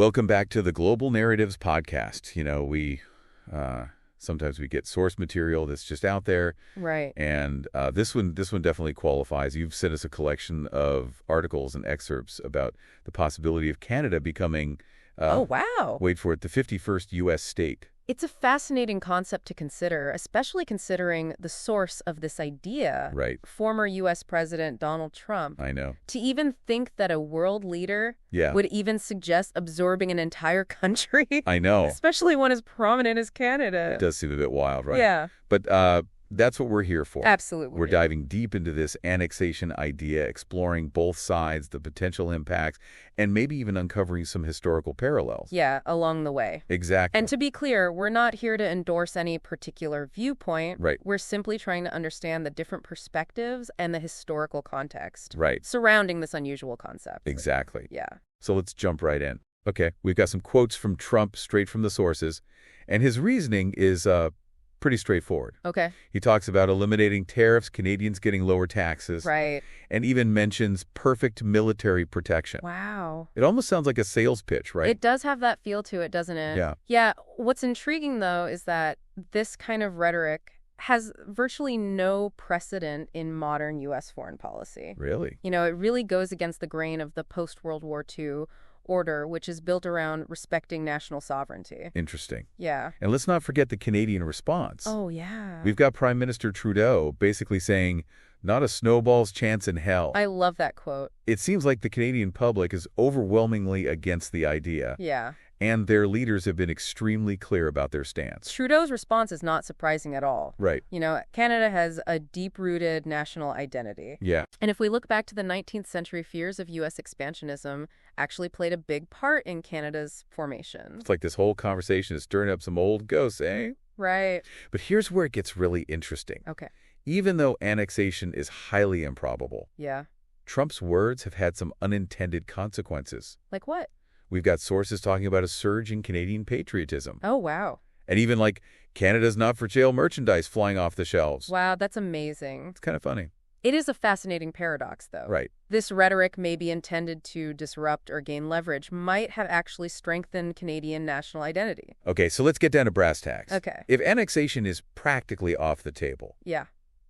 Welcome back to the Global Narratives podcast. Sometimes we get source material that's just out there. Right. And this one definitely qualifies. You've sent us a collection of articles and excerpts about the possibility of Canada becoming, Oh, wow. wait for it, the 51st U.S. state. It's a fascinating concept to consider, especially considering the source of this idea. Right. Former U.S. President Donald Trump. I know. To even think that a world leader Yeah. would even suggest absorbing an entire country. I know. Especially one as prominent as Canada. It does seem a bit wild, right? Yeah. But that's what we're here for. Absolutely. We're diving deep into this annexation idea, exploring both sides, the potential impacts, and maybe even uncovering some historical parallels. Yeah, along the way. Exactly. And to be clear, we're not here to endorse any particular viewpoint. Right. We're simply trying to understand the different perspectives and the historical context Right. surrounding this unusual concept. Exactly. Yeah. So let's jump right in. Okay, we've got some quotes from Trump straight from the sources, and his reasoning is pretty straightforward. Okay. He talks about eliminating tariffs, Canadians getting lower taxes, Right. and even mentions perfect military protection. Wow. It almost sounds like a sales pitch, right? It does have that feel to it, doesn't it? Yeah. Yeah. What's intriguing, though, is that this kind of rhetoric has virtually no precedent in modern U.S. foreign policy. Really? It really goes against the grain of the post-World War II order, which is built around respecting national sovereignty. Interesting. Yeah. And let's not forget the Canadian response. Oh, yeah. We've got Prime Minister Trudeau basically saying, not a snowball's chance in hell. I love that quote. It seems like the Canadian public is overwhelmingly against the idea. Yeah. And their leaders have been extremely clear about their stance. Trudeau's response is not surprising at all. Right. Canada has a deep-rooted national identity. Yeah. And if we look back to the 19th century, fears of U.S. expansionism actually played a big part in Canada's formation. It's like this whole conversation is stirring up some old ghosts, eh? Right. But here's where it gets really interesting. Okay. Even though annexation is highly improbable, Yeah. Trump's words have had some unintended consequences. Like what? We've got sources talking about a surge in Canadian patriotism. Oh, wow. And even like Canada's not-for-sale merchandise flying off the shelves. Wow, that's amazing. It's kind of funny. It is a fascinating paradox, though. Right. This rhetoric, maybe intended to disrupt or gain leverage, might have actually strengthened Canadian national identity. Okay, so let's get down to brass tacks. Okay. If annexation is practically off the table, Yeah.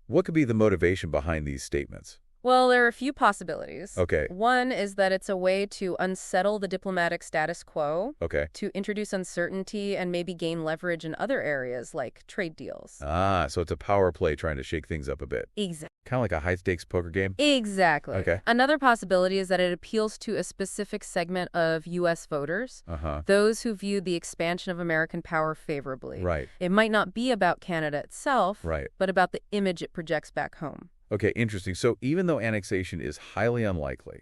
what could be the motivation behind these statements? Well, there are a few possibilities. Okay. One is that it's a way to unsettle the diplomatic status quo, Okay. to introduce uncertainty and maybe gain leverage in other areas like trade deals. So it's a power play trying to shake things up a bit. Exactly. Kind of like a high-stakes poker game? Exactly. Okay. Another possibility is that it appeals to a specific segment of U.S. voters, Uh-huh. those who view the expansion of American power favorably. Right. It might not be about Canada itself, Right. but about the image it projects back home. Okay, interesting. So even though annexation is highly unlikely,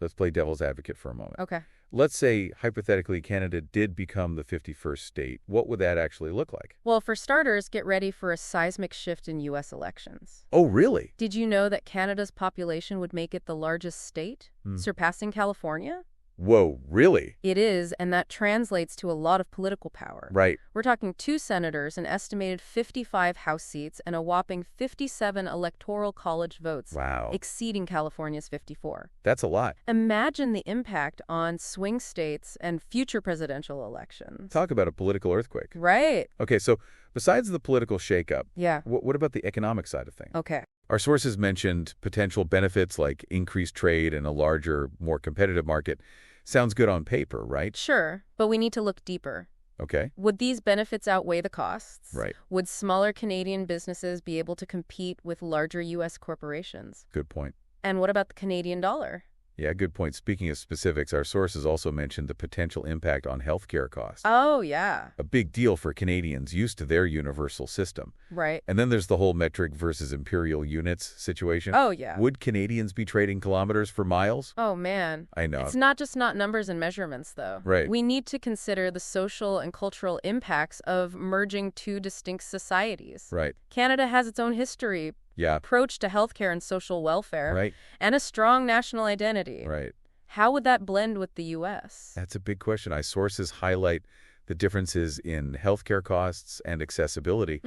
let's play devil's advocate for a moment. Okay. Let's say, hypothetically, Canada did become the 51st state. What would that actually look like? Well, for starters, get ready for a seismic shift in U.S. elections. Oh, really? Did you know that Canada's population would make it the largest state, surpassing California? Whoa, really? It is, and that translates to a lot of political power. Right. We're talking 2 senators, an estimated 55 House seats, and a whopping 57 Electoral College votes, Wow. exceeding California's 54. That's a lot. Imagine the impact on swing states and future presidential elections. Talk about a political earthquake. Right. Okay, so besides the political shakeup, Yeah. what about the economic side of things? Okay. Our sources mentioned potential benefits like increased trade and a larger, more competitive market. Sounds good on paper, right? Sure, but we need to look deeper. Okay. Would these benefits outweigh the costs? Right. Would smaller Canadian businesses be able to compete with larger U.S. corporations? Good point. And what about the Canadian dollar? Yeah, good point. Speaking of specifics, our sources also mentioned the potential impact on healthcare costs. Oh, yeah. A big deal for Canadians used to their universal system. Right. And then there's the whole metric versus imperial units situation. Oh, yeah. Would Canadians be trading kilometers for miles? Oh, man. I know. It's not just numbers and measurements, though. Right. We need to consider the social and cultural impacts of merging 2 distinct societies. Right. Canada has its own history, Yeah. approach to healthcare and social welfare, Right. and a strong national identity. Right. How would that blend with the U.S.? That's a big question. Our sources highlight the differences in healthcare costs and accessibility.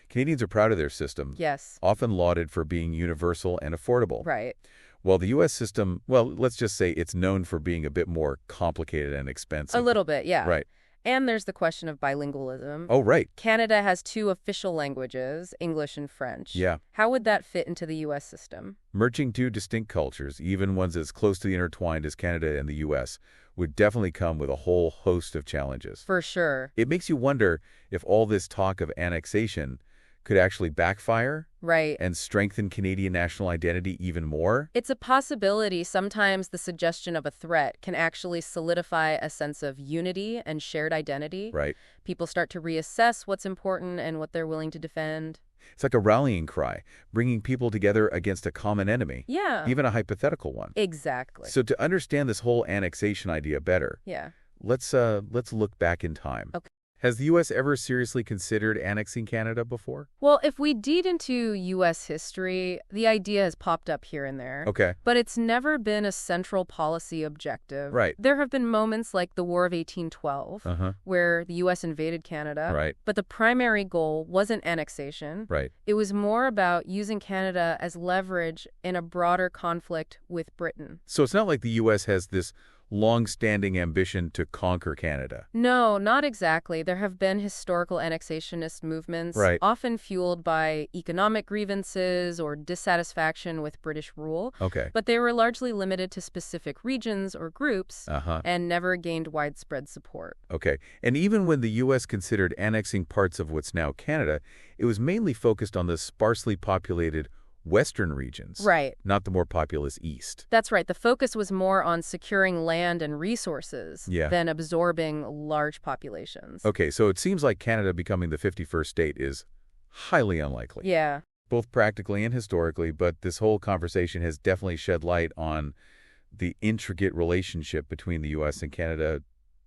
Canadians are proud of their system, Yes. often lauded for being universal and affordable. Right. While the U.S. system, well, let's just say it's known for being a bit more complicated and expensive. A little bit, yeah. Right. And there's the question of bilingualism. Oh, right. Canada has two official languages, English and French. Yeah. How would that fit into the U.S. system? Merging two distinct cultures, even ones as closely intertwined as Canada and the U.S., would definitely come with a whole host of challenges. For sure. It makes you wonder if all this talk of annexation could actually backfire Right. and strengthen Canadian national identity even more. It's a possibility. Sometimes the suggestion of a threat can actually solidify a sense of unity and shared identity. Right. People start to reassess what's important and what they're willing to defend. It's like a rallying cry, bringing people together against a common enemy, Yeah. even a hypothetical one. Exactly. So to understand this whole annexation idea better, Yeah. let's look back in time. Okay. Has the U.S. ever seriously considered annexing Canada before? Well, if we dig into U.S. history, the idea has popped up here and there. Okay. But it's never been a central policy objective. Right. There have been moments like the War of 1812, Uh-huh. where the U.S. invaded Canada. Right. But the primary goal wasn't annexation. Right. It was more about using Canada as leverage in a broader conflict with Britain. So it's not like the U.S. has this long-standing ambition to conquer Canada. No, not exactly. There have been historical annexationist movements, Right. often fueled by economic grievances or dissatisfaction with British rule. Okay. But they were largely limited to specific regions or groups Uh-huh. and never gained widespread support. Okay. And even when the U.S. considered annexing parts of what's now Canada, it was mainly focused on the sparsely populated western regions. Right. Not the more populous east. That's right. The focus was more on securing land and resources Yeah. than absorbing large populations. Okay, so it seems like Canada becoming the 51st state is highly unlikely. Yeah. Both practically and historically, but this whole conversation has definitely shed light on the intricate relationship between the U.S. and Canada,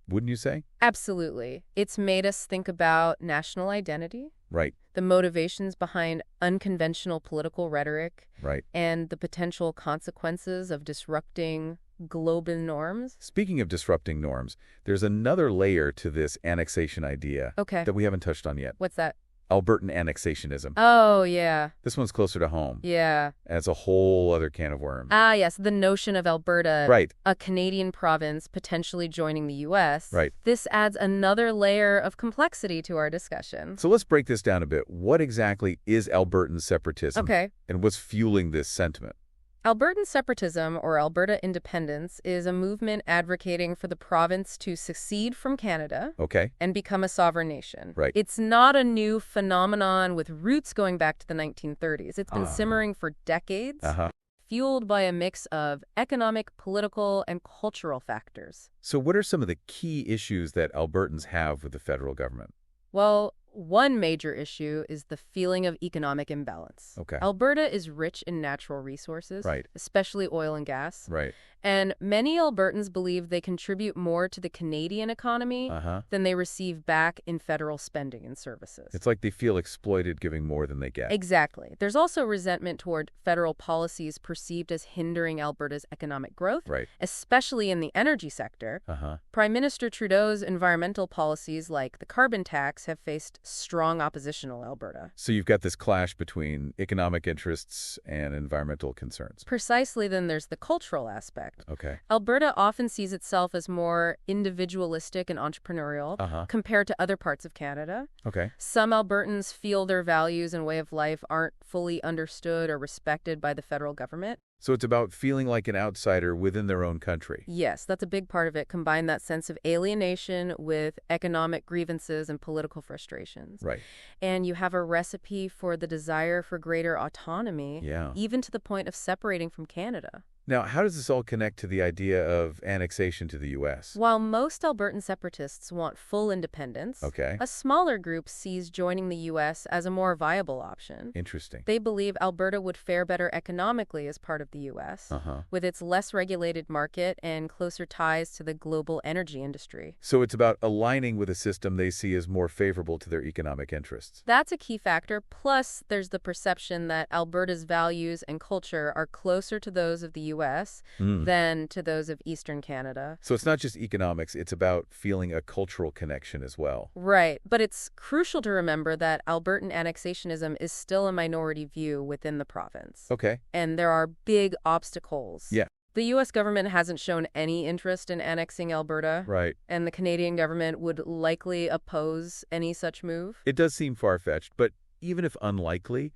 wouldn't you say? Absolutely. It's made us think about national identity, Right, the motivations behind unconventional political rhetoric, right. and the potential consequences of disrupting global norms. Speaking of disrupting norms, there's another layer to this annexation idea Okay. that we haven't touched on yet. What's that? Albertan annexationism. Oh, yeah. This one's closer to home. Yeah. And it's a whole other can of worms. Ah, yes, the notion of Alberta, Right, a Canadian province potentially joining the U.S. right. This adds another layer of complexity to our discussion. So let's break this down a bit. What exactly is Albertan separatism? Okay. And what's fueling this sentiment? Albertan separatism, or Alberta independence, is a movement advocating for the province to secede from Canada Okay, and become a sovereign nation. Right. It's not a new phenomenon with roots going back to the 1930s. It's been simmering for decades, uh-huh. fueled by a mix of economic, political, and cultural factors. So what are some of the key issues that Albertans have with the federal government? Well, one major issue is the feeling of economic imbalance. Okay. Alberta is rich in natural resources, Right. especially oil and gas. Right. And many Albertans believe they contribute more to the Canadian economy Uh-huh. than they receive back in federal spending and services. It's like they feel exploited giving more than they get. Exactly. There's also resentment toward federal policies perceived as hindering Alberta's economic growth, Right. especially in the energy sector. Uh-huh. Prime Minister Trudeau's environmental policies like the carbon tax have faced strong opposition in Alberta. So you've got this clash between economic interests and environmental concerns. Precisely, then there's the cultural aspect. Okay. Alberta often sees itself as more individualistic and entrepreneurial Uh-huh. compared to other parts of Canada. Okay. Some Albertans feel their values and way of life aren't fully understood or respected by the federal government. So it's about feeling like an outsider within their own country. Yes, that's a big part of it. Combine that sense of alienation with economic grievances and political frustrations. Right. And you have a recipe for the desire for greater autonomy, Yeah. even to the point of separating from Canada. Now, how does this all connect to the idea of annexation to the U.S.? While most Albertan separatists want full independence, Okay. a smaller group sees joining the U.S. as a more viable option. Interesting. They believe Alberta would fare better economically as part of the U.S., Uh-huh. with its less regulated market and closer ties to the global energy industry. So it's about aligning with a system they see as more favorable to their economic interests. That's a key factor. Plus, there's the perception that Alberta's values and culture are closer to those of the U.S. U.S. Mm. than to those of Eastern Canada. So it's not just economics, it's about feeling a cultural connection as well. Right, but it's crucial to remember that Albertan annexationism is still a minority view within the province. Okay. And there are big obstacles. Yeah. The U.S. government hasn't shown any interest in annexing Alberta. Right. And the Canadian government would likely oppose any such move. It does seem far-fetched, but even if unlikely,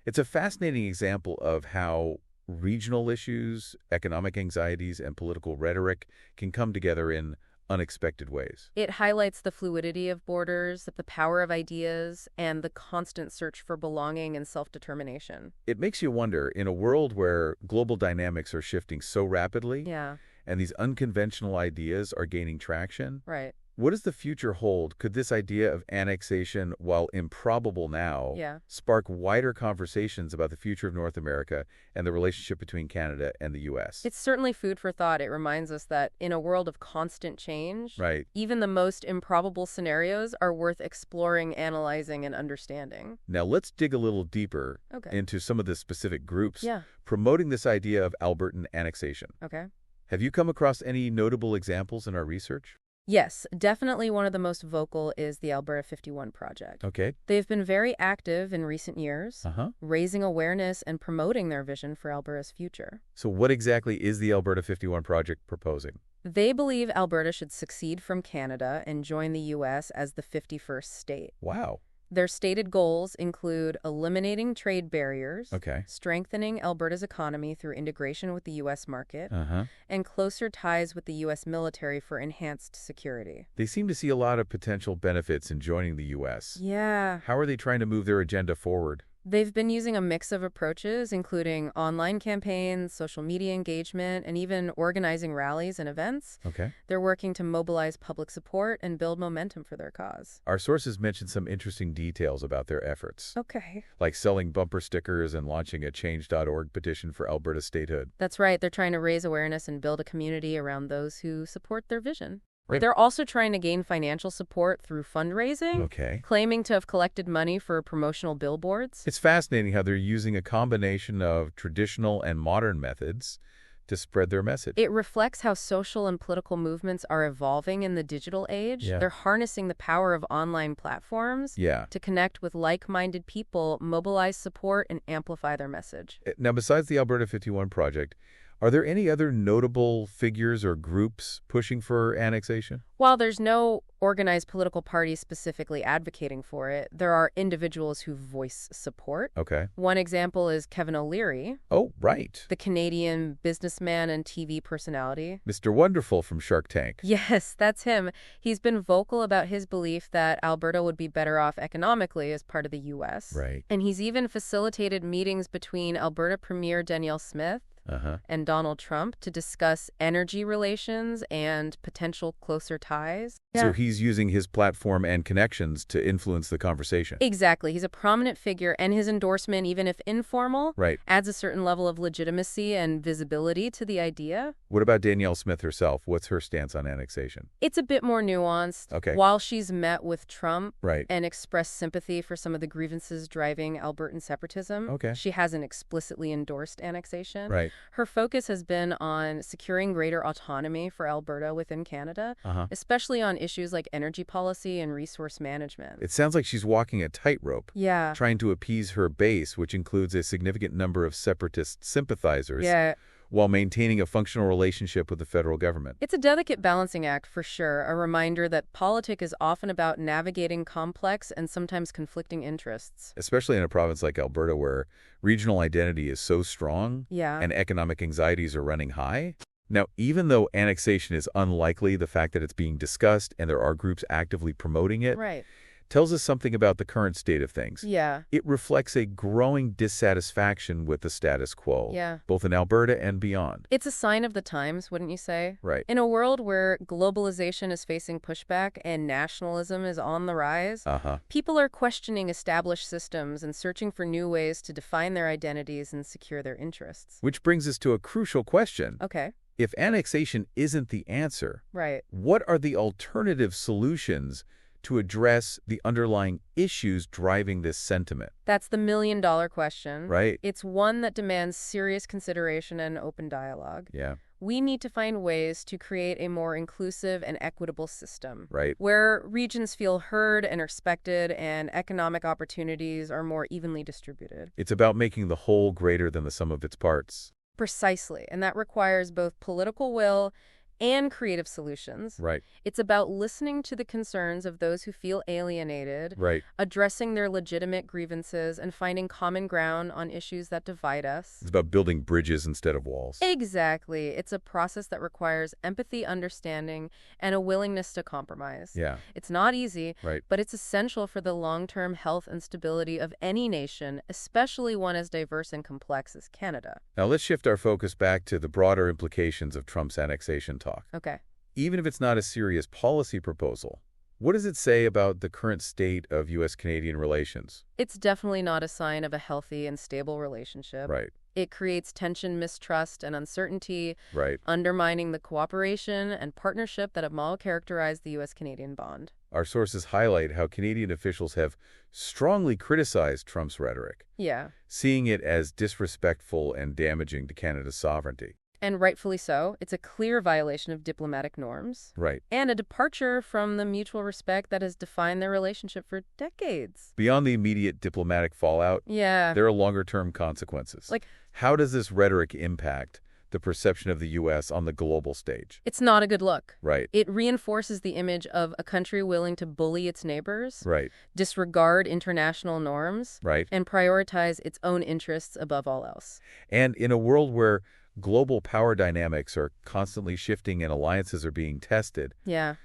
it's a fascinating example of how regional issues, economic anxieties, and political rhetoric can come together in unexpected ways. It highlights the fluidity of borders, the power of ideas, and the constant search for belonging and self-determination. It makes you wonder, in a world where global dynamics are shifting so rapidly, Yeah, and these unconventional ideas are gaining traction, right. what does the future hold? Could this idea of annexation, while improbable now, Yeah. spark wider conversations about the future of North America and the relationship between Canada and the U.S.? It's certainly food for thought. It reminds us that in a world of constant change, Right. even the most improbable scenarios are worth exploring, analyzing, and understanding. Now let's dig a little deeper Okay. into some of the specific groups Yeah. promoting this idea of Albertan annexation. Okay. Have you come across any notable examples in our research? Yes, definitely one of the most vocal is the Alberta 51 Project. Okay. They've been very active in recent years, Uh-huh. raising awareness and promoting their vision for Alberta's future. So what exactly is the Alberta 51 project proposing? They believe Alberta should secede from Canada and join the U.S. as the 51st state. Wow. Their stated goals include eliminating trade barriers, Okay. strengthening Alberta's economy through integration with the U.S. market, Uh-huh. and closer ties with the U.S. military for enhanced security. They seem to see a lot of potential benefits in joining the U.S. Yeah. How are they trying to move their agenda forward? They've been using a mix of approaches, including online campaigns, social media engagement, and even organizing rallies and events. Okay. They're working to mobilize public support and build momentum for their cause. Our sources mentioned some interesting details about their efforts, Okay. like selling bumper stickers and launching a change.org petition for Alberta statehood. That's right. They're trying to raise awareness and build a community around those who support their vision. Right. They're also trying to gain financial support through fundraising, Okay. claiming to have collected money for promotional billboards. It's fascinating how they're using a combination of traditional and modern methods to spread their message. It reflects how social and political movements are evolving in the digital age. Yeah. They're harnessing the power of online platforms Yeah. to connect with like-minded people, mobilize support, and amplify their message. Now, besides the Alberta 51 project, are there any other notable figures or groups pushing for annexation? While there's no organized political party specifically advocating for it, there are individuals who voice support. Okay. One example is Kevin O'Leary, Oh, right. the Canadian businessman and TV personality. Mr. Wonderful from Shark Tank. Yes, that's him. He's been vocal about his belief that Alberta would be better off economically as part of the U.S. Right. And he's even facilitated meetings between Alberta Premier Danielle Smith Uh-huh. and Donald Trump to discuss energy relations and potential closer ties. So he's using his platform and connections to influence the conversation. Exactly. He's a prominent figure, and his endorsement, even if informal, Right. adds a certain level of legitimacy and visibility to the idea. What about Danielle Smith herself? What's her stance on annexation? It's a bit more nuanced. Okay. While she's met with Trump Right. and expressed sympathy for some of the grievances driving Albertan separatism, Okay. she hasn't explicitly endorsed annexation. Right. Her focus has been on securing greater autonomy for Alberta within Canada, Uh-huh. especially on issues like energy policy and resource management. It sounds like she's walking a tightrope, Yeah. trying to appease her base, which includes a significant number of separatist sympathizers, Yeah. while maintaining a functional relationship with the federal government. It's a delicate balancing act for sure, a reminder that politics is often about navigating complex and sometimes conflicting interests. Especially in a province like Alberta where regional identity is so strong Yeah. and economic anxieties are running high. Now, even though annexation is unlikely, the fact that it's being discussed and there are groups actively promoting it Right. tells us something about the current state of things. Yeah. It reflects a growing dissatisfaction with the status quo, Yeah. both in Alberta and beyond. It's a sign of the times, wouldn't you say? Right. In a world where globalization is facing pushback and nationalism is on the rise, Uh-huh. people are questioning established systems and searching for new ways to define their identities and secure their interests. Which brings us to a crucial question. Okay. If annexation isn't the answer, Right. what are the alternative solutions to address the underlying issues driving this sentiment. That's the million-dollar question. Right. It's one that demands serious consideration and open dialogue. Yeah. We need to find ways to create a more inclusive and equitable system. Right. Where regions feel heard and respected and economic opportunities are more evenly distributed. It's about making the whole greater than the sum of its parts. Precisely. And that requires both political will and creative solutions. Right. It's about listening to the concerns of those who feel alienated, Right. addressing their legitimate grievances, and finding common ground on issues that divide us. It's about building bridges instead of walls. Exactly. It's a process that requires empathy, understanding, and a willingness to compromise. Yeah. It's not easy, Right. but it's essential for the long-term health and stability of any nation, especially one as diverse and complex as Canada. Now let's shift our focus back to the broader implications of Trump's annexation talk. Okay. Even if it's not a serious policy proposal, what does it say about the current state of U.S.-Canadian relations? It's definitely not a sign of a healthy and stable relationship. Right. It creates tension, mistrust, and uncertainty, Right. undermining the cooperation and partnership that have all characterized the U.S.-Canadian bond. Our sources highlight how Canadian officials have strongly criticized Trump's rhetoric, Yeah. seeing it as disrespectful and damaging to Canada's sovereignty. And rightfully so. It's a clear violation of diplomatic norms. Right. And a departure from the mutual respect that has defined their relationship for decades. Beyond the immediate diplomatic fallout, Yeah. there are longer-term consequences. Like, how does this rhetoric impact the perception of the U.S. on the global stage? it's not a good look. Right. It reinforces the image of a country willing to bully its neighbors, Right. disregard international norms, Right. and prioritize its own interests above all else. And in a world where global power dynamics are constantly shifting and alliances are being tested, Yeah.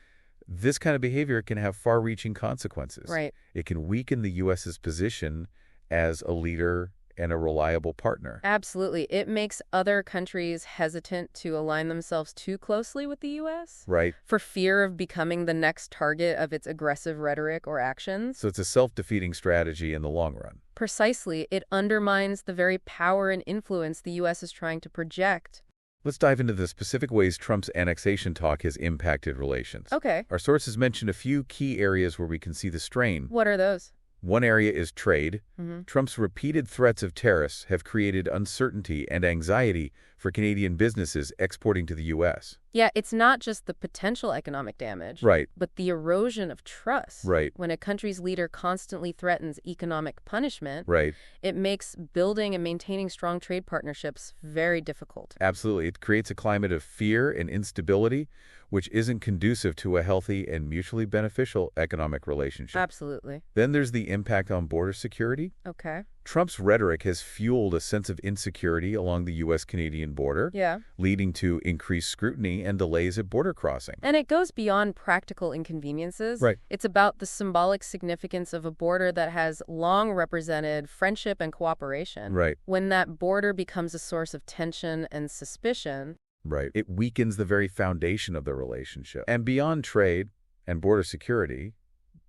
this kind of behavior can have far-reaching consequences. Right. It can weaken the U.S.'s position as a leader and a reliable partner. Absolutely. It makes other countries hesitant to align themselves too closely with the U.S. Right. for fear of becoming the next target of its aggressive rhetoric or actions. So it's a self-defeating strategy in the long run. Precisely, it undermines the very power and influence the U.S. is trying to project. Let's dive into the specific ways Trump's annexation talk has impacted relations. Okay. Our sources mention a few key areas where we can see the strain. What are those? One area is trade. Mm-hmm. Trump's repeated threats of tariffs have created uncertainty and anxiety for Canadian businesses exporting to the U.S. Yeah, it's not just the potential economic damage, Right. but the erosion of trust. Right. When a country's leader constantly threatens economic punishment, Right. it makes building and maintaining strong trade partnerships very difficult. Absolutely. It creates a climate of fear and instability, which isn't conducive to a healthy and mutually beneficial economic relationship. Absolutely. Then there's the impact on border security. Okay. Trump's rhetoric has fueled a sense of insecurity along the U.S.-Canadian border, Yeah. leading to increased scrutiny and delays at border crossing. And it goes beyond practical inconveniences. Right. It's about the symbolic significance of a border that has long represented friendship and cooperation. Right. When that border becomes a source of tension and suspicion. Right. It weakens the very foundation of the relationship. And beyond trade and border security,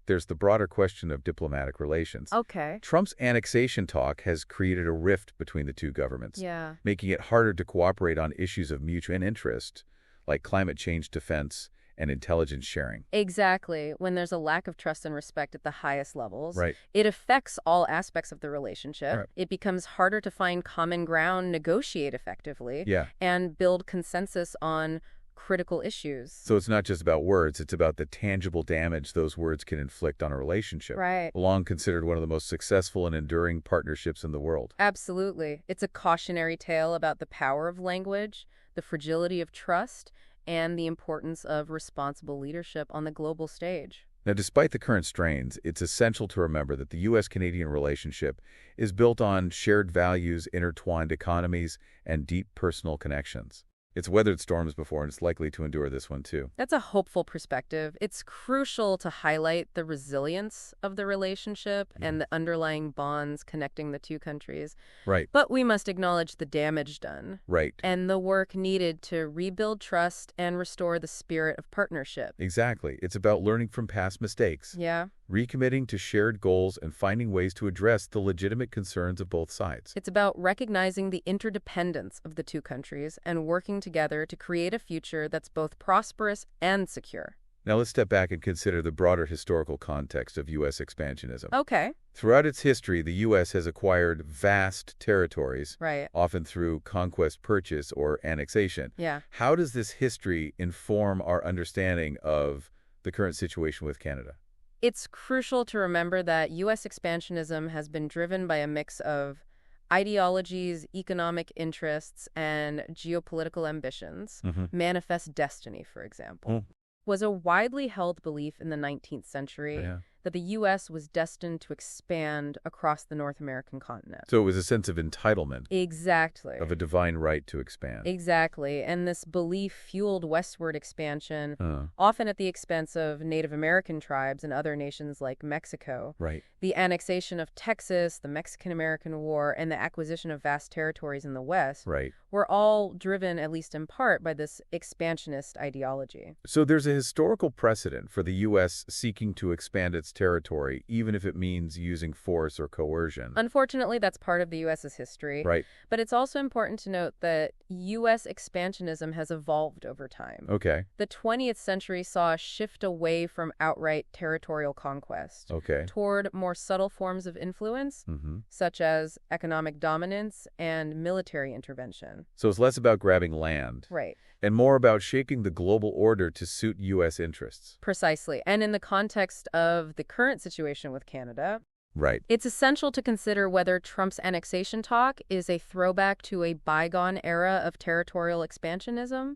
there's the broader question of diplomatic relations. Okay. Trump's annexation talk has created a rift between the two governments, Yeah. making it harder to cooperate on issues of mutual interest, like climate change defense and intelligence sharing. Exactly. When there's a lack of trust and respect at the highest levels, Right. it affects all aspects of the relationship. Right. It becomes harder to find common ground, negotiate effectively, Yeah. and build consensus on critical issues. So it's not just about words, it's about the tangible damage those words can inflict on a relationship. Right. Long considered one of the most successful and enduring partnerships in the world. Absolutely. It's a cautionary tale about the power of language, the fragility of trust, and the importance of responsible leadership on the global stage. Now, despite the current strains, it's essential to remember that the U.S.-Canadian relationship is built on shared values, intertwined economies, and deep personal connections. It's weathered storms before, and it's likely to endure this one, too. That's a hopeful perspective. It's crucial to highlight the resilience of the relationship and the underlying bonds connecting the two countries. Right. But we must acknowledge the damage done Right. and the work needed to rebuild trust and restore the spirit of partnership. Exactly. It's about learning from past mistakes, Yeah. recommitting to shared goals, and finding ways to address the legitimate concerns of both sides. It's about recognizing the interdependence of the two countries and working together to create a future that's both prosperous and secure. Now let's step back and consider the broader historical context of U.S. expansionism. Okay. Throughout its history, the U.S. has acquired vast territories, Right. often through conquest, purchase, or annexation. Yeah. How does this history inform our understanding of the current situation with Canada? It's crucial to remember that U.S. expansionism has been driven by a mix of ideologies, economic interests, and geopolitical ambitions. Manifest destiny, for example, was a widely held belief in the 19th century Yeah. that the U.S. was destined to expand across the North American continent. So it was a sense of entitlement, Exactly. of a divine right to expand. Exactly. And this belief fueled westward expansion, Uh, often at the expense of Native American tribes and other nations like Mexico. right. The annexation of Texas, the Mexican-American War, and the acquisition of vast territories in the West Right. were all driven, at least in part, by this expansionist ideology. So there's a historical precedent for the U.S. seeking to expand its territory, even if it means using force or coercion. Unfortunately, that's part of the U.S.'s history. Right. But it's also important to note that U.S. expansionism has evolved over time. Okay. The 20th century saw a shift away from outright territorial conquest Okay. toward more subtle forms of influence, such as economic dominance and military intervention. So it's less about grabbing land Right. and more about shaping the global order to suit U.S. interests. Precisely. And in the context of the current situation with Canada, Right. it's essential to consider whether Trump's annexation talk is a throwback to a bygone era of territorial expansionism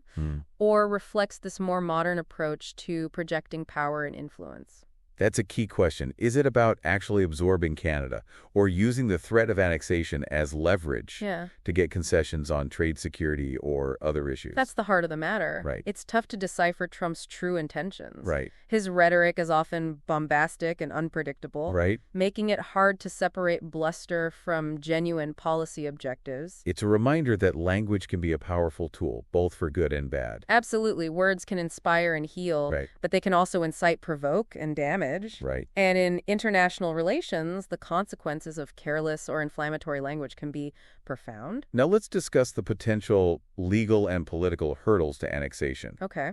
or reflects this more modern approach to projecting power and influence. That's a key question. Is it about actually absorbing Canada or using the threat of annexation as leverage to get concessions on trade security or other issues? That's the heart of the matter. Right. It's tough to decipher Trump's true intentions. Right. His rhetoric is often bombastic and unpredictable, Right. making it hard to separate bluster from genuine policy objectives. It's a reminder that language can be a powerful tool, both for good and bad. Absolutely. Words can inspire and heal, Right. but they can also incite, provoke, and damage. Right. And in international relations, the consequences of careless or inflammatory language can be profound. Now let's discuss the potential legal and political hurdles to annexation. Okay.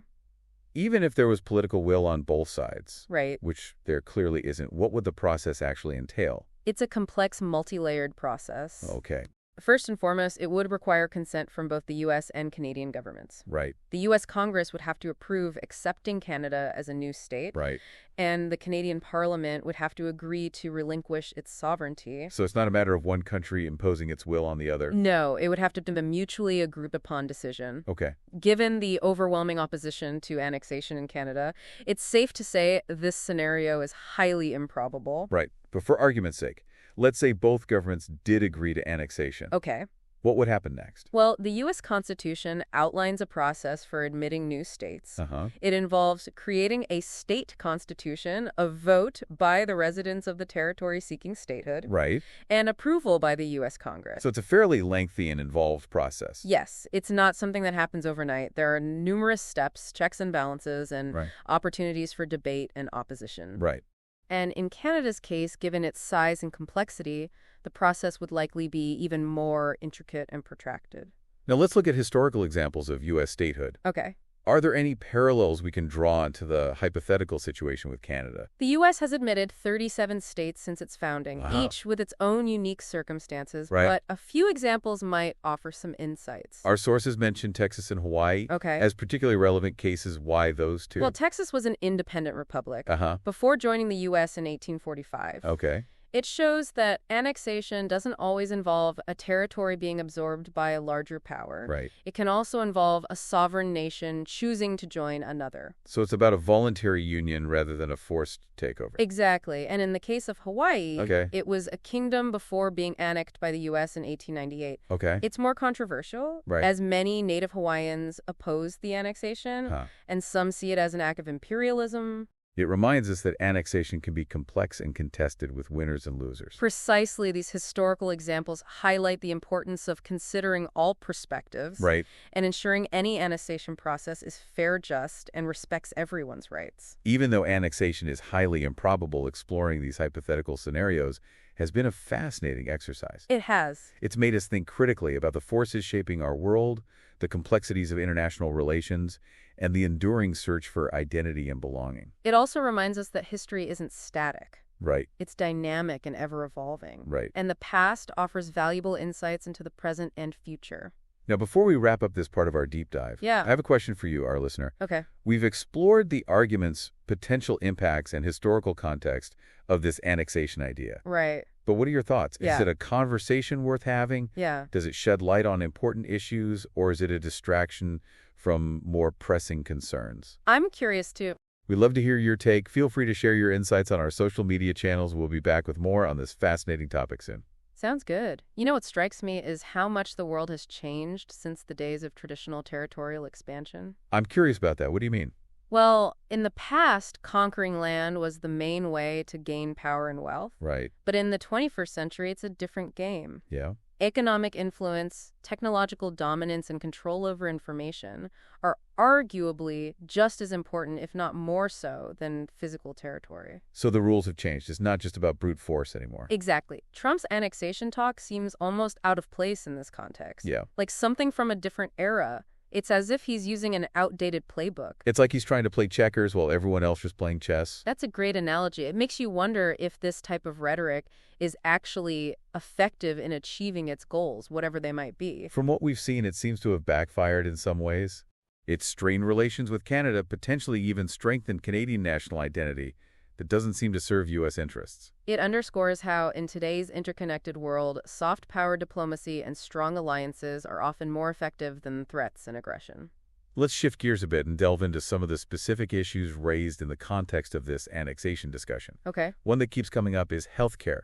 Even if there was political will on both sides, Right. which there clearly isn't, what would the process actually entail? It's a complex, multi-layered process. Okay. First and foremost, it would require consent from both the U.S. and Canadian governments. Right. The U.S. Congress would have to approve accepting Canada as a new state, Right. and the Canadian Parliament would have to agree to relinquish its sovereignty. So it's not a matter of one country imposing its will on the other? No, it would have to be a mutually agreed-upon decision. Okay. Given the overwhelming opposition to annexation in Canada, it's safe to say this scenario is highly improbable. Right. But for argument's sake, let's say both governments did agree to annexation. Okay. What would happen next? Well, the U.S. Constitution outlines a process for admitting new states. It involves creating a state constitution, a vote by the residents of the territory seeking statehood, Right. and approval by the U.S. Congress. So it's a fairly lengthy and involved process. Yes, it's not something that happens overnight. There are numerous steps, checks and balances, and Right. opportunities for debate and opposition. Right. And in Canada's case, given its size and complexity, the process would likely be even more intricate and protracted. Now let's look at historical examples of U.S. statehood. Okay. Are there any parallels we can draw to the hypothetical situation with Canada? The U.S. has admitted 37 states since its founding, Wow. each with its own unique circumstances, Right. but a few examples might offer some insights. Our sources mention Texas and Hawaii Okay. as particularly relevant cases. Why those two? Well, Texas was an independent republic Uh-huh. before joining the U.S. in 1845. Okay. It shows that annexation doesn't always involve a territory being absorbed by a larger power. Right. It can also involve a sovereign nation choosing to join another. So it's about a voluntary union rather than a forced takeover. Exactly. And in the case of Hawaii, Okay. it was a kingdom before being annexed by the U.S. in 1898. Okay. It's more controversial, Right. as many Native Hawaiians oppose the annexation, Huh. and some see it as an act of imperialism. It reminds us that annexation can be complex and contested with winners and losers. Precisely, these historical examples highlight the importance of considering all perspectives Right. and ensuring any annexation process is fair, just, and respects everyone's rights. Even though annexation is highly improbable, exploring these hypothetical scenarios has been a fascinating exercise. It has. It's made us think critically about the forces shaping our world, the complexities of international relations, and the enduring search for identity and belonging. It also reminds us that history isn't static. Right, It's dynamic and ever-evolving. right. And the past offers valuable insights into the present and future. Now, before we wrap up this part of our deep dive, Yeah. I have a question for you, our listener. Okay. We've explored the arguments, potential impacts, and historical context of this annexation idea. Right. But what are your thoughts? Yeah. Is it a conversation worth having? Yeah. Does it shed light on important issues, or is it a distraction from more pressing concerns? I'm curious too. We'd love to hear your take. Feel free to share your insights on our social media channels. We'll be back with more on this fascinating topic soon. Sounds good. You know what strikes me is how much the world has changed since the days of traditional territorial expansion. I'm curious about that. What do you mean? Well, in the past, conquering land was the main way to gain power and wealth. Right. But in the 21st century, it's a different game. Yeah. Economic influence, technological dominance, and control over information are arguably just as important, if not more so, than physical territory. So the rules have changed. It's not just about brute force anymore. Exactly. Trump's annexation talk seems almost out of place in this context. Yeah. Like something from a different era. It's as if he's using an outdated playbook. It's like he's trying to play checkers while everyone else is playing chess. That's a great analogy. It makes you wonder if this type of rhetoric is actually effective in achieving its goals, whatever they might be. From what we've seen, it seems to have backfired in some ways. It's strained relations with Canada, potentially even strengthened Canadian national identity that doesn't seem to serve U.S. interests. It underscores how, in today's interconnected world, soft power diplomacy and strong alliances are often more effective than threats and aggression. Let's shift gears a bit and delve into some of the specific issues raised in the context of this annexation discussion. Okay. One that keeps coming up is healthcare.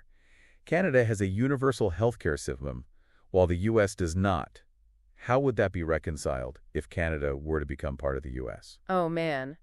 Canada has a universal healthcare system, while the U.S. does not. How would that be reconciled if Canada were to become part of the U.S.? Oh, man.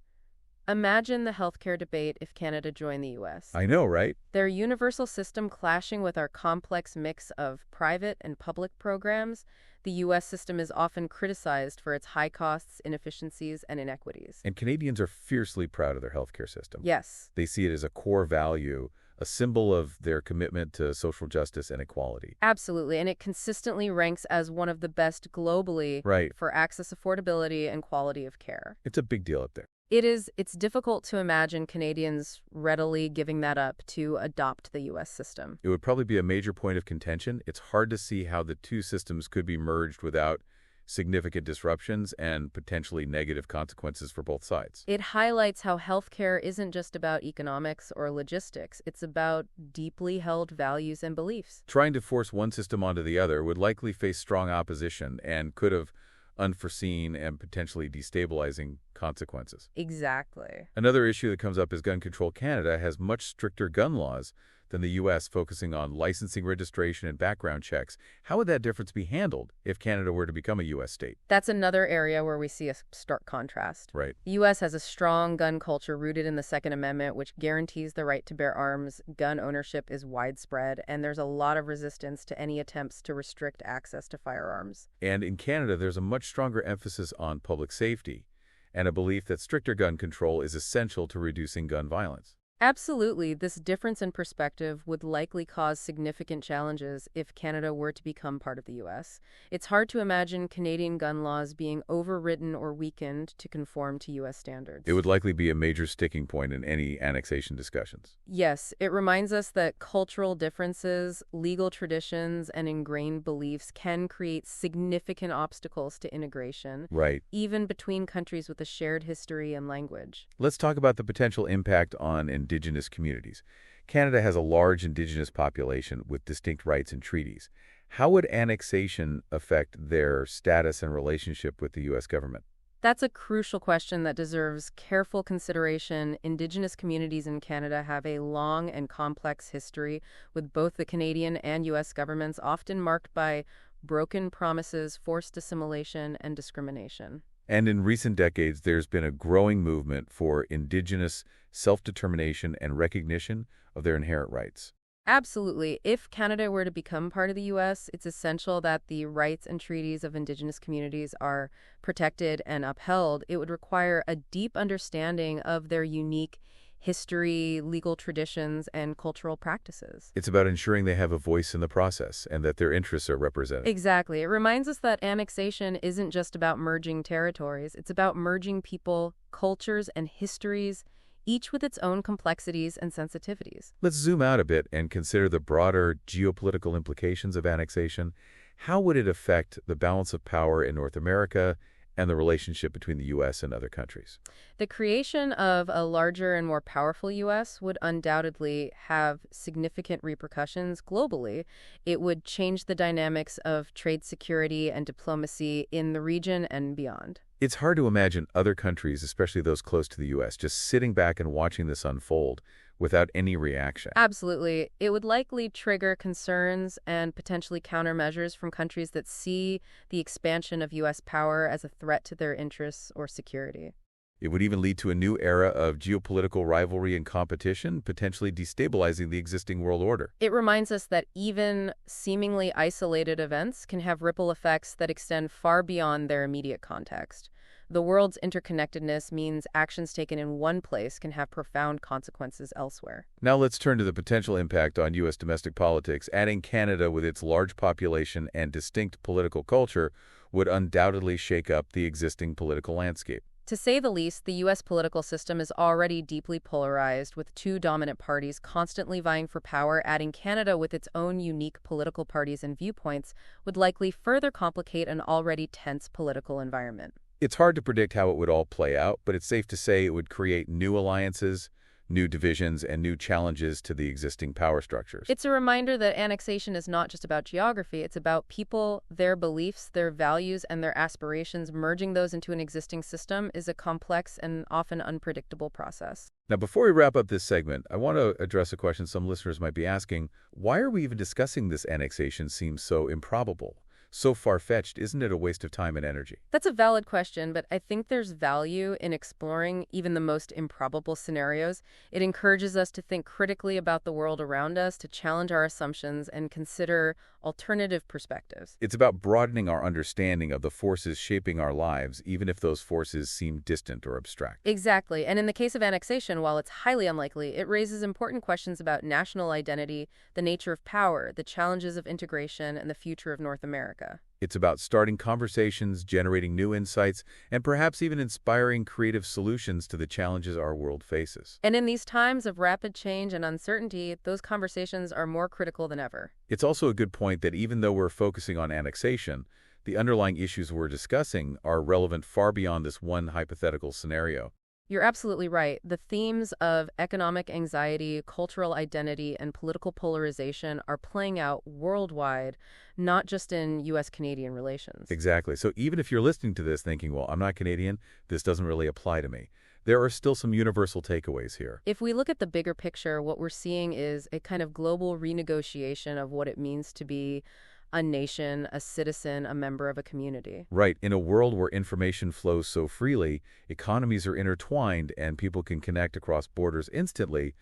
Imagine the healthcare debate if Canada joined the U.S. I know, right? Their universal system clashing with our complex mix of private and public programs, the U.S. system is often criticized for its high costs, inefficiencies, and inequities. And Canadians are fiercely proud of their healthcare system. Yes. They see it as a core value, a symbol of their commitment to social justice and equality. Absolutely, and it consistently ranks as one of the best globally Right. for access, affordability, and quality of care. It's a big deal up there. It's difficult to imagine Canadians readily giving that up to adopt the U.S. system. It would probably be a major point of contention. It's hard to see how the two systems could be merged without significant disruptions and potentially negative consequences for both sides. It highlights how healthcare isn't just about economics or logistics. It's about deeply held values and beliefs. Trying to force one system onto the other would likely face strong opposition and could have unforeseen and potentially destabilizing consequences. Exactly. Another issue that comes up is Gun Control Canada has much stricter gun laws than the U.S., focusing on licensing, registration, and background checks. How would that difference be handled if Canada were to become a U.S. state? That's another area where we see a stark contrast. Right. The U.S. has a strong gun culture rooted in the Second Amendment, which guarantees the right to bear arms. Gun ownership is widespread, and there's a lot of resistance to any attempts to restrict access to firearms. And in Canada, there's a much stronger emphasis on public safety and a belief that stricter gun control is essential to reducing gun violence. Absolutely, this difference in perspective would likely cause significant challenges if Canada were to become part of the U.S. It's hard to imagine Canadian gun laws being overwritten or weakened to conform to U.S. standards. It would likely be a major sticking point in any annexation discussions. Yes, it reminds us that cultural differences, legal traditions, and ingrained beliefs can create significant obstacles to integration, Right. even between countries with a shared history and language. Let's talk about the potential impact on Indigenous communities. Canada has a large Indigenous population with distinct rights and treaties. How would annexation affect their status and relationship with the U.S. government? That's a crucial question that deserves careful consideration. Indigenous communities in Canada have a long and complex history with both the Canadian and U.S. governments, often marked by broken promises, forced assimilation, and discrimination. And in recent decades, there's been a growing movement for Indigenous self-determination and recognition of their inherent rights. Absolutely. If Canada were to become part of the U.S., it's essential that the rights and treaties of Indigenous communities are protected and upheld. It would require a deep understanding of their unique history, legal traditions, and cultural practices. It's about ensuring they have a voice in the process and that their interests are represented. Exactly. It reminds us that annexation isn't just about merging territories. It's about merging people, cultures, and histories, each with its own complexities and sensitivities. Let's zoom out a bit and consider the broader geopolitical implications of annexation. How would it affect the balance of power in North America and the relationship between the U.S. and other countries? The creation of a larger and more powerful U.S. would undoubtedly have significant repercussions globally. It would change the dynamics of trade security and diplomacy in the region and beyond. It's hard to imagine other countries, especially those close to the U.S., just sitting back and watching this unfold without any reaction. Absolutely. It would likely trigger concerns and potentially countermeasures from countries that see the expansion of U.S. power as a threat to their interests or security. It would even lead to a new era of geopolitical rivalry and competition, potentially destabilizing the existing world order. It reminds us that even seemingly isolated events can have ripple effects that extend far beyond their immediate context. The world's interconnectedness means actions taken in one place can have profound consequences elsewhere. Now let's turn to the potential impact on U.S. domestic politics. Adding Canada with its large population and distinct political culture would undoubtedly shake up the existing political landscape. To say the least, the U.S. political system is already deeply polarized, with two dominant parties constantly vying for power. Adding Canada with its own unique political parties and viewpoints would likely further complicate an already tense political environment. It's hard to predict how it would all play out, but it's safe to say it would create new alliances, new divisions, and new challenges to the existing power structures. It's a reminder that annexation is not just about geography. It's about people, their beliefs, their values, and their aspirations. Merging those into an existing system is a complex and often unpredictable process. Now, before we wrap up this segment, I want to address a question some listeners might be asking. Why are we even discussing this annexation? Seems so improbable, so far-fetched. Isn't it a waste of time and energy? That's a valid question, but I think there's value in exploring even the most improbable scenarios. It encourages us to think critically about the world around us, to challenge our assumptions, and consider alternative perspectives. It's about broadening our understanding of the forces shaping our lives, even if those forces seem distant or abstract. Exactly. And in the case of annexation, while it's highly unlikely, it raises important questions about national identity, the nature of power, the challenges of integration, and the future of North America. It's about starting conversations, generating new insights, and perhaps even inspiring creative solutions to the challenges our world faces. And in these times of rapid change and uncertainty, those conversations are more critical than ever. It's also a good point that even though we're focusing on annexation, the underlying issues we're discussing are relevant far beyond this one hypothetical scenario. You're absolutely right. The themes of economic anxiety, cultural identity, and political polarization are playing out worldwide, not just in U.S.-Canadian relations. Exactly. So even if you're listening to this thinking, well, I'm not Canadian, this doesn't really apply to me, there are still some universal takeaways here. If we look at the bigger picture, what we're seeing is a kind of global renegotiation of what it means to be a nation, a citizen, a member of a community. Right. In a world where information flows so freely, economies are intertwined, and people can connect across borders instantly,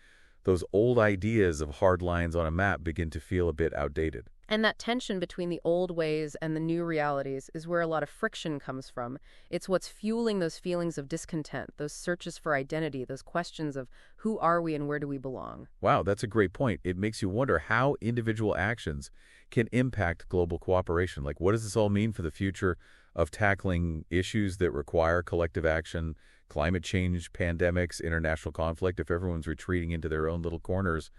those old ideas of hard lines on a map begin to feel a bit outdated. And that tension between the old ways and the new realities is where a lot of friction comes from. It's what's fueling those feelings of discontent, those searches for identity, those questions of who are we and where do we belong. Wow, that's a great point. It makes you wonder how individual actions can impact global cooperation. Like, what does this all mean for the future of tackling issues that require collective action, climate change, pandemics, international conflict? If everyone's retreating into their own little corners,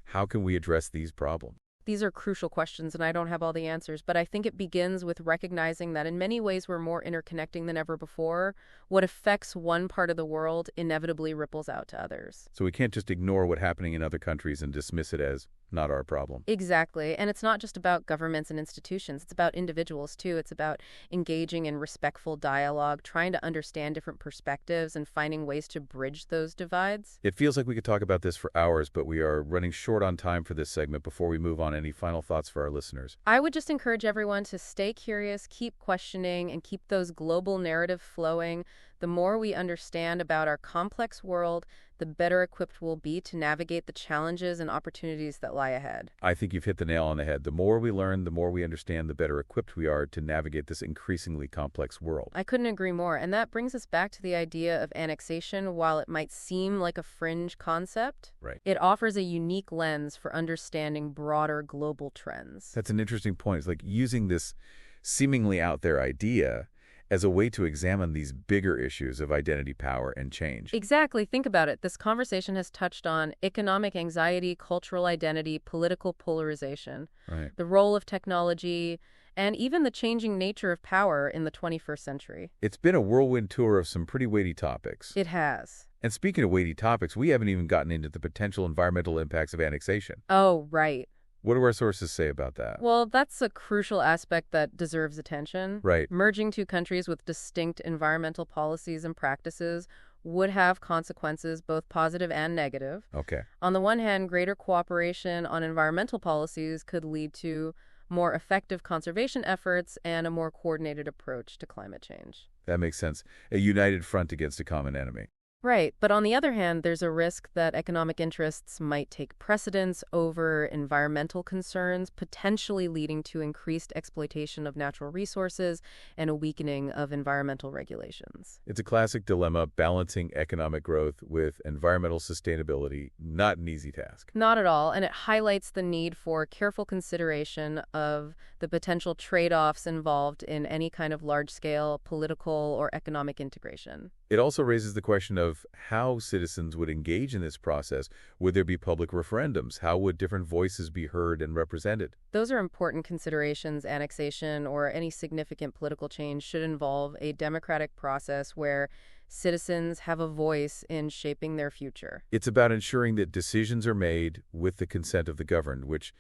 how can we address these problems? These are crucial questions, and I don't have all the answers, but I think it begins with recognizing that in many ways we're more interconnecting than ever before. What affects one part of the world inevitably ripples out to others. So we can't just ignore what's happening in other countries and dismiss it as not our problem. Exactly. And it's not just about governments and institutions. It's about individuals, too. It's about engaging in respectful dialogue, trying to understand different perspectives, and finding ways to bridge those divides. It feels like we could talk about this for hours, but we are running short on time for this segment. Before we move on, any final thoughts for our listeners? I would just encourage everyone to stay curious, keep questioning, and keep those global narratives flowing. The more we understand about our complex world, the better equipped we'll be to navigate the challenges and opportunities that lie ahead. I think you've hit the nail on the head. The more we learn, the more we understand, the better equipped we are to navigate this increasingly complex world. I couldn't agree more, and that brings us back to the idea of annexation. While it might seem like a fringe concept, Right. it offers a unique lens for understanding broader global trends. That's an interesting point. It's like using this seemingly out there idea as a way to examine these bigger issues of identity, power, and change. Exactly. Think about it. This conversation has touched on economic anxiety, cultural identity, political polarization, Right. the role of technology, and even the changing nature of power in the 21st century. It's been a whirlwind tour of some pretty weighty topics. It has. And speaking of weighty topics, we haven't even gotten into the potential environmental impacts of annexation. Oh, right. What do our sources say about that? Well, that's a crucial aspect that deserves attention. Right. Merging two countries with distinct environmental policies and practices would have consequences, both positive and negative. Okay. On the one hand, greater cooperation on environmental policies could lead to more effective conservation efforts and a more coordinated approach to climate change. That makes sense. A united front against a common enemy. Right, but on the other hand, there's a risk that economic interests might take precedence over environmental concerns, potentially leading to increased exploitation of natural resources and a weakening of environmental regulations. It's a classic dilemma, balancing economic growth with environmental sustainability. Not an easy task. Not at all, and it highlights the need for careful consideration of the potential trade-offs involved in any kind of large-scale political or economic integration. It also raises the question of how citizens would engage in this process. Would there be public referendums? How would different voices be heard and represented? Those are important considerations. Annexation or any significant political change should involve a democratic process where citizens have a voice in shaping their future. It's about ensuring that decisions are made with the consent of the governed, which,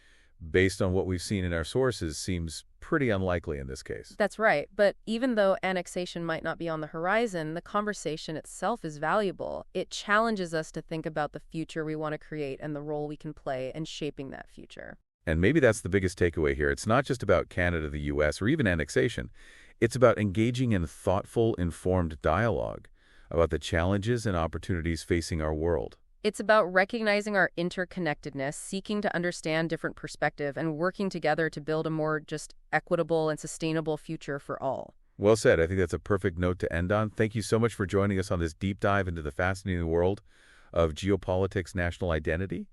based on what we've seen in our sources, seems pretty unlikely in this case. That's right, but even though annexation might not be on the horizon, the conversation itself is valuable. It challenges us to think about the future we want to create and the role we can play in shaping that future. And maybe that's the biggest takeaway here. It's not just about Canada, the U.S., or even annexation. It's about engaging in thoughtful, informed dialogue about the challenges and opportunities facing our world. It's about recognizing our interconnectedness, seeking to understand different perspectives, and working together to build a more just equitable and sustainable future for all. Well said. I think that's a perfect note to end on. Thank you so much for joining us on this deep dive into the fascinating world of geopolitics, national identity,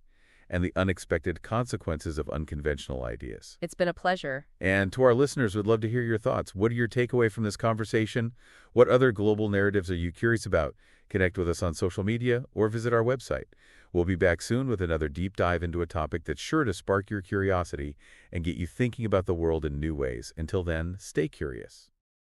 and the unexpected consequences of unconventional ideas. It's been a pleasure. And to our listeners, we'd love to hear your thoughts. What are your takeaway from this conversation? What other global narratives are you curious about? Connect with us on social media or visit our website. We'll be back soon with another deep dive into a topic that's sure to spark your curiosity and get you thinking about the world in new ways. Until then, stay curious.